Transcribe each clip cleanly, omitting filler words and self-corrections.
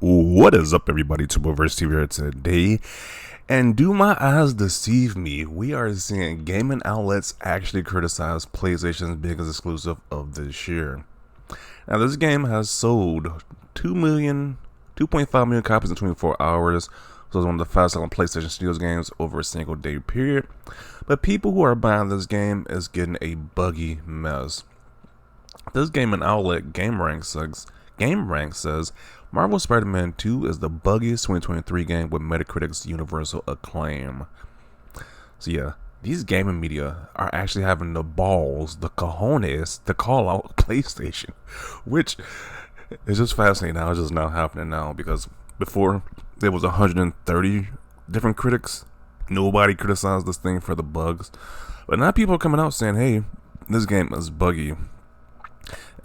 What is up, everybody? Tuberverse TV here today. And do my eyes deceive me? We are seeing gaming outlets actually criticize PlayStation's biggest exclusive of this year. Now, this game has sold 2.5 million copies in 24 hours. So it's one of the fastest selling PlayStation Studios games over a single day period. But people who are buying this game is getting a buggy mess. This gaming outlet GameRank says Marvel Spider-Man 2 is the buggiest 2023 game with Metacritic's universal acclaim. So yeah, these gaming media are actually having the balls, the cojones, to call out PlayStation, which is just fascinating how it's just now happening now, because before there was 130 different critics. Nobody criticized this thing for the bugs. But now people are coming out saying, hey, this game is buggy.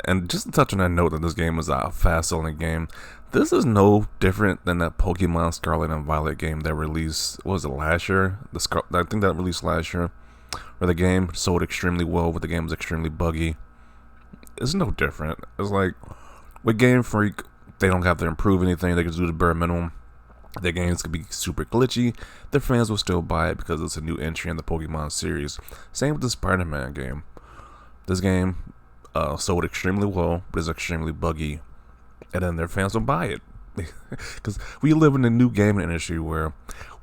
And just to touch on that note that this game is a fast-selling game, this is no different than that Pokemon Scarlet and Violet game that released, what was it, last year? I think that released last year, where the game sold extremely well, but the game was extremely buggy. It's no different. It's like, with Game Freak, they don't have to improve anything, they can do the bare minimum. Their games could be super glitchy, their fans will still buy it because it's a new entry in the Pokemon series. Same with the Spider-Man game. This game sold extremely well, but it's extremely buggy, and then their fans will buy it. Because we live in a new gaming industry where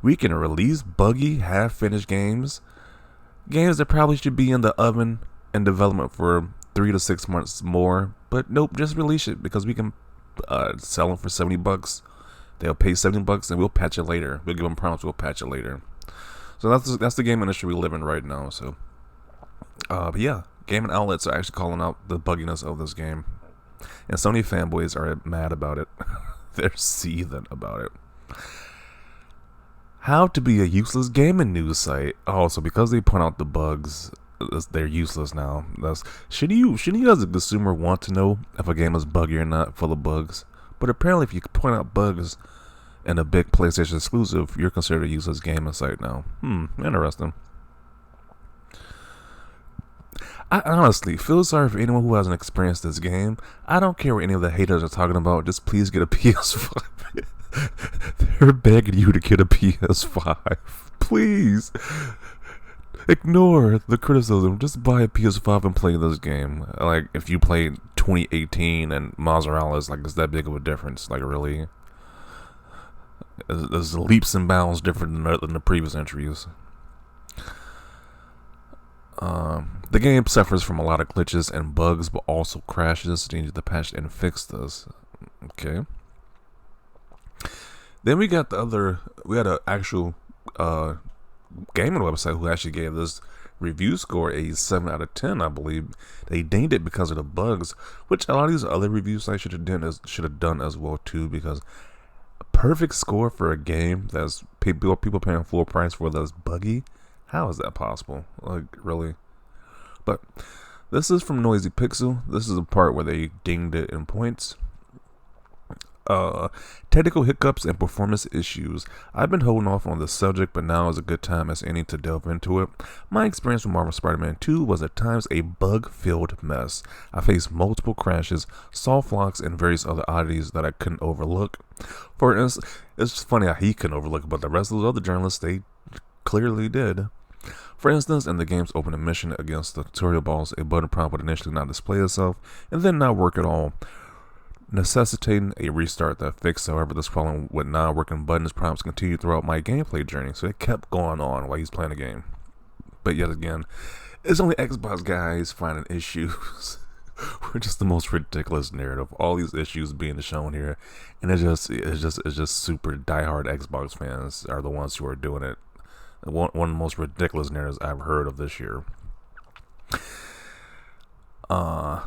we can release buggy, half-finished games that probably should be in the oven and development for 3 to 6 months more, but nope, just release it because we can sell them for $70. They'll pay $70 and we'll patch it later. We'll give them promise we'll patch it later. So that's the game industry we live in right now. So, but yeah, gaming outlets are actually calling out the bugginess of this game, and Sony fanboys are mad about it. They're seething about it. How to be a useless gaming news site. Oh, so because they point out the bugs, they're useless now. Shouldn't you as a consumer want to know if a game is buggy or not, full of bugs? But apparently, if you point out bugs in a big PlayStation exclusive, you're considered a useless gaming site now. Interesting. I honestly feel sorry for anyone who hasn't experienced this game. I don't care what any of the haters are talking about. Just please get a PS5. They're begging you to get a PS5. Please. Ignore the criticism. Just buy a PS5 and play this game. Like, if you played 2018 and Miles Morales, like, is that big of a difference? Like, really? There's leaps and bounds different than the previous entries. The game suffers from a lot of glitches and bugs, but also crashes. They need to patch and fix this. Okay. Then we had an actual gaming website who actually gave this review score a 7 out of 10, I believe. They dinged it because of the bugs, which a lot of these other review sites should have done as well too, because a perfect score for a game that's people paying full price for that's buggy. How is that possible? Like, really? But this is from Noisy Pixel. This is the part where they dinged it in points. Technical hiccups and performance issues. I've been holding off on this subject, but now is a good time as any to delve into it. My experience with Marvel Spider-Man 2 was at times a bug-filled mess. I faced multiple crashes, soft locks, and various other oddities that I couldn't overlook. For instance, it's funny how he couldn't overlook, but the rest of the other journalists, they clearly did. For instance, in the game's opening mission against the tutorial boss, a button prompt would initially not display itself, and then not work at all, necessitating a restart that fixed. However, this problem with non-working buttons prompts continued throughout my gameplay journey, so it kept going on while he's playing the game. But yet again, it's only Xbox guys finding issues. We're just the most ridiculous narrative. All these issues being shown here, and it's just super diehard Xbox fans are the ones who are doing it. One of the most ridiculous narratives I've heard of this year.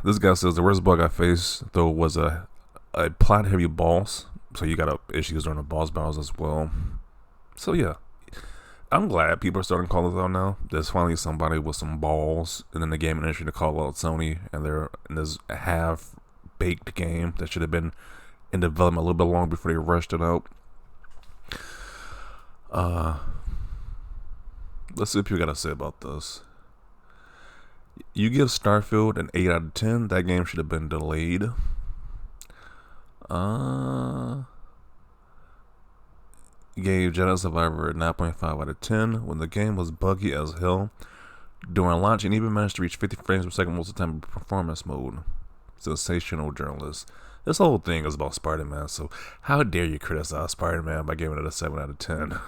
This guy says the worst bug I faced though was a plot heavy boss, so you got issues during the boss battles as well. So yeah, I'm glad people are starting to call this out now. There's finally somebody with some balls in the gaming industry to call out Sony and this half baked game that should have been in development a little bit longer before they rushed it out. Let's see what you gotta say about this. You give Starfield an 8 out of 10. That game should have been delayed. gave Jedi Survivor a 9.5 out of 10 when the game was buggy as hell during launch and even managed to reach 50 frames per second most of the time in performance mode. Sensational journalist. This whole thing is about Spider-Man, so how dare you criticize Spider-Man by giving it a 7 out of 10?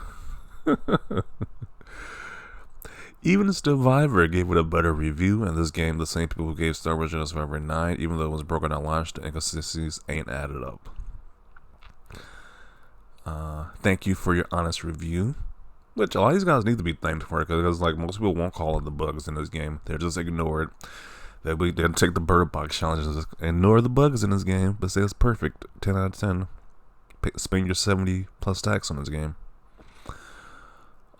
Even Survivor gave it a better review, and this game, the same people who gave Star Wars Jedi Survivor 9, even though it was broken at launch, the inconsistencies ain't added up. Thank you for your honest review. Which a lot of these guys need to be thanked for, because like most people won't call it the bugs in this game. They're just ignored. They'll take the bird box challenges, ignore the bugs in this game, but say it's perfect. 10 out of 10. Spend your 70 plus tax on this game.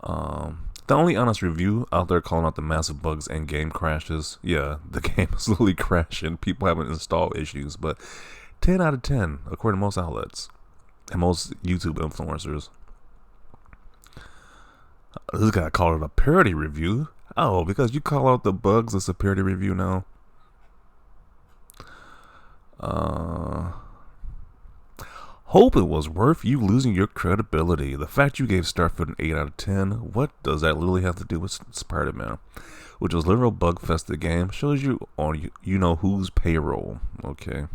The only honest review out there calling out the massive bugs and game crashes. Yeah, the game is literally crashing. People haven't installed issues, but 10 out of 10 according to most outlets and most YouTube influencers. This guy called it a parody review. Oh, because you call out the bugs, it's a parody review now. Hope it was worth you losing your credibility. The fact you gave Starfield an 8 out of 10, what does that literally have to do with Spider-Man? Which was literal bug-fested game, shows you on you know whose payroll. Okay.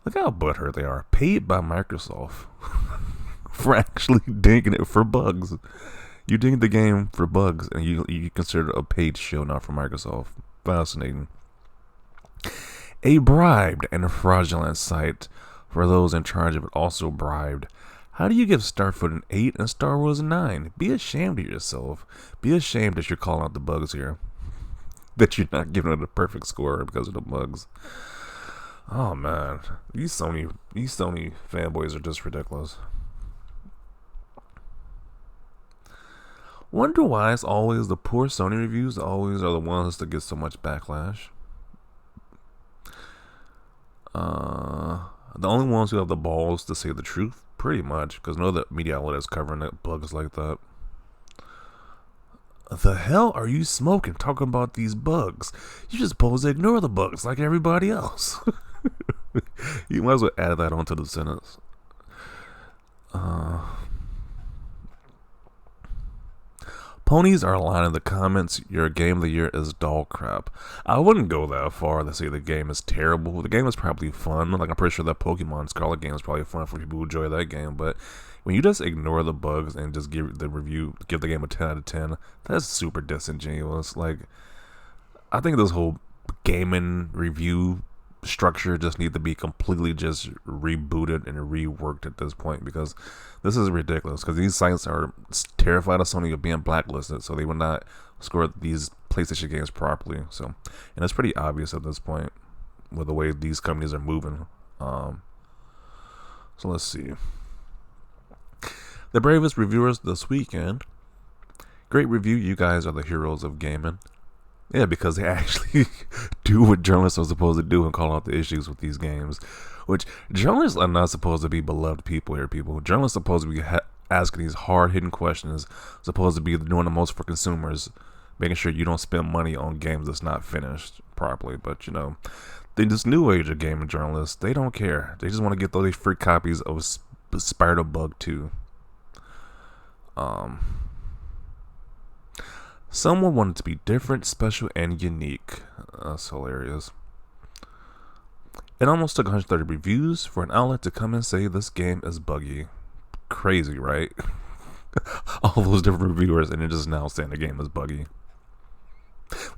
Look how butthurt they are. Paid by Microsoft for actually dinging it for bugs. You dinged the game for bugs, and you consider it a paid show, not from Microsoft. Fascinating. A bribed and fraudulent site for those in charge of it also bribed. How do you give Starfield an 8 and Star Wars a 9? Be ashamed of yourself. Be ashamed that you're calling out the bugs here. That you're not giving it a perfect score because of the bugs. Oh man, these Sony fanboys are just ridiculous. Wonder why it's always the poor Sony reviews always are the ones that get so much backlash. The only ones who have the balls to say the truth, pretty much, because no other media outlet is covering it, bugs like that. The hell are you smoking talking about these bugs? You're just supposed to ignore the bugs like everybody else. You might as well add that onto the sentence. Ponies are lying in the comments. Your game of the year is dog crap. I wouldn't go that far to say the game is terrible. The game is probably fun. Like I'm pretty sure that Pokemon Scarlet game is probably fun for people who enjoy that game. But when you just ignore the bugs and just give the game a 10 out of 10, that's super disingenuous. Like I think this whole gaming review structure just need to be completely just rebooted and reworked at this point, because this is ridiculous, because these sites are terrified of Sony of being blacklisted, so they will not score these PlayStation games properly. So, and it's pretty obvious at this point with the way these companies are moving. So let's see. The bravest reviewers this weekend. Great review. You guys are the heroes of gaming. Yeah, because they actually do what journalists are supposed to do and call out the issues with these games. Which, journalists are not supposed to be beloved people here, people. Journalists are supposed to be asking these hard-hitting questions, supposed to be doing the most for consumers, making sure you don't spend money on games that's not finished properly. But, you know, in this new age of gaming journalists, they don't care. They just want to get those free copies of Spider-Bug 2. Someone wanted to be different, special, and unique. That's hilarious. It almost took 130 reviews for an outlet to come and say this game is buggy. Crazy, right? All those different reviewers, and they're just now saying the game is buggy.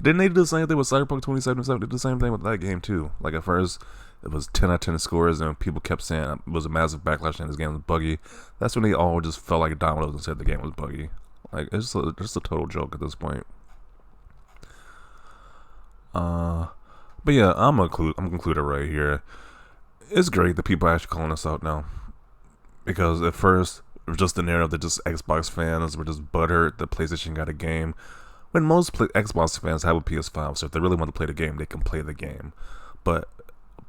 Didn't they do the same thing with Cyberpunk 2077? They did the same thing with that game too. Like at first, it was 10 out of 10 scores, and people kept saying it was a massive backlash and this game was buggy. That's when they all just felt like dominoes and said the game was buggy. Like, it's just a total joke at this point. But yeah, I'm concluded right here. It's great that people are actually calling us out now. Because at first, it was just the narrative that just Xbox fans were just butthurt that PlayStation got a game. When most Xbox fans have a PS5, so if they really want to play the game, they can play the game. But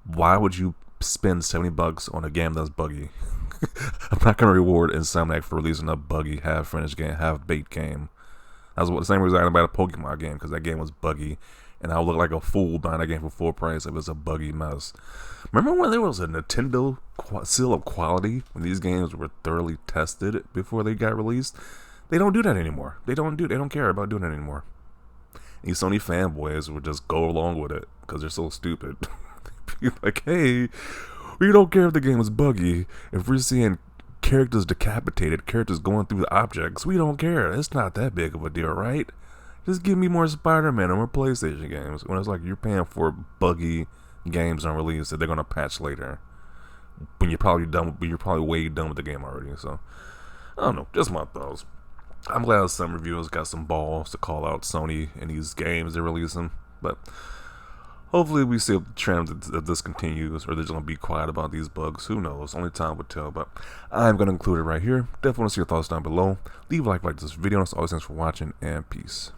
why would you spend $70 on a game that's buggy? I'm not going to reward Insomniac for releasing a buggy, half-finished game, half-baked game. That's what the same reason I about a Pokemon game, because that game was buggy, and I'll look like a fool buying a game for full price if it's a buggy mess. Remember when there was a Nintendo seal of quality when these games were thoroughly tested before they got released? They don't do that anymore. They don't care about doing it anymore. These Sony fanboys would just go along with it because they're so stupid. Be like, hey, we don't care if the game is buggy. If we're seeing characters decapitated, characters going through the objects, we don't care. It's not that big of a deal, right? Just give me more Spider-Man or more PlayStation games. When it's like you're paying for buggy games on release that they're gonna patch later, when you're probably done, you're probably way done with the game already. So I don't know, just my thoughts. I'm glad some reviewers got some balls to call out Sony and these games they're releasing, but hopefully we see if the trend that this continues, or they're just gonna be quiet about these bugs. Who knows? Only time will tell. But I'm gonna include it right here. Definitely want to see your thoughts down below. Leave a like this video. And as always, thanks for watching, and peace.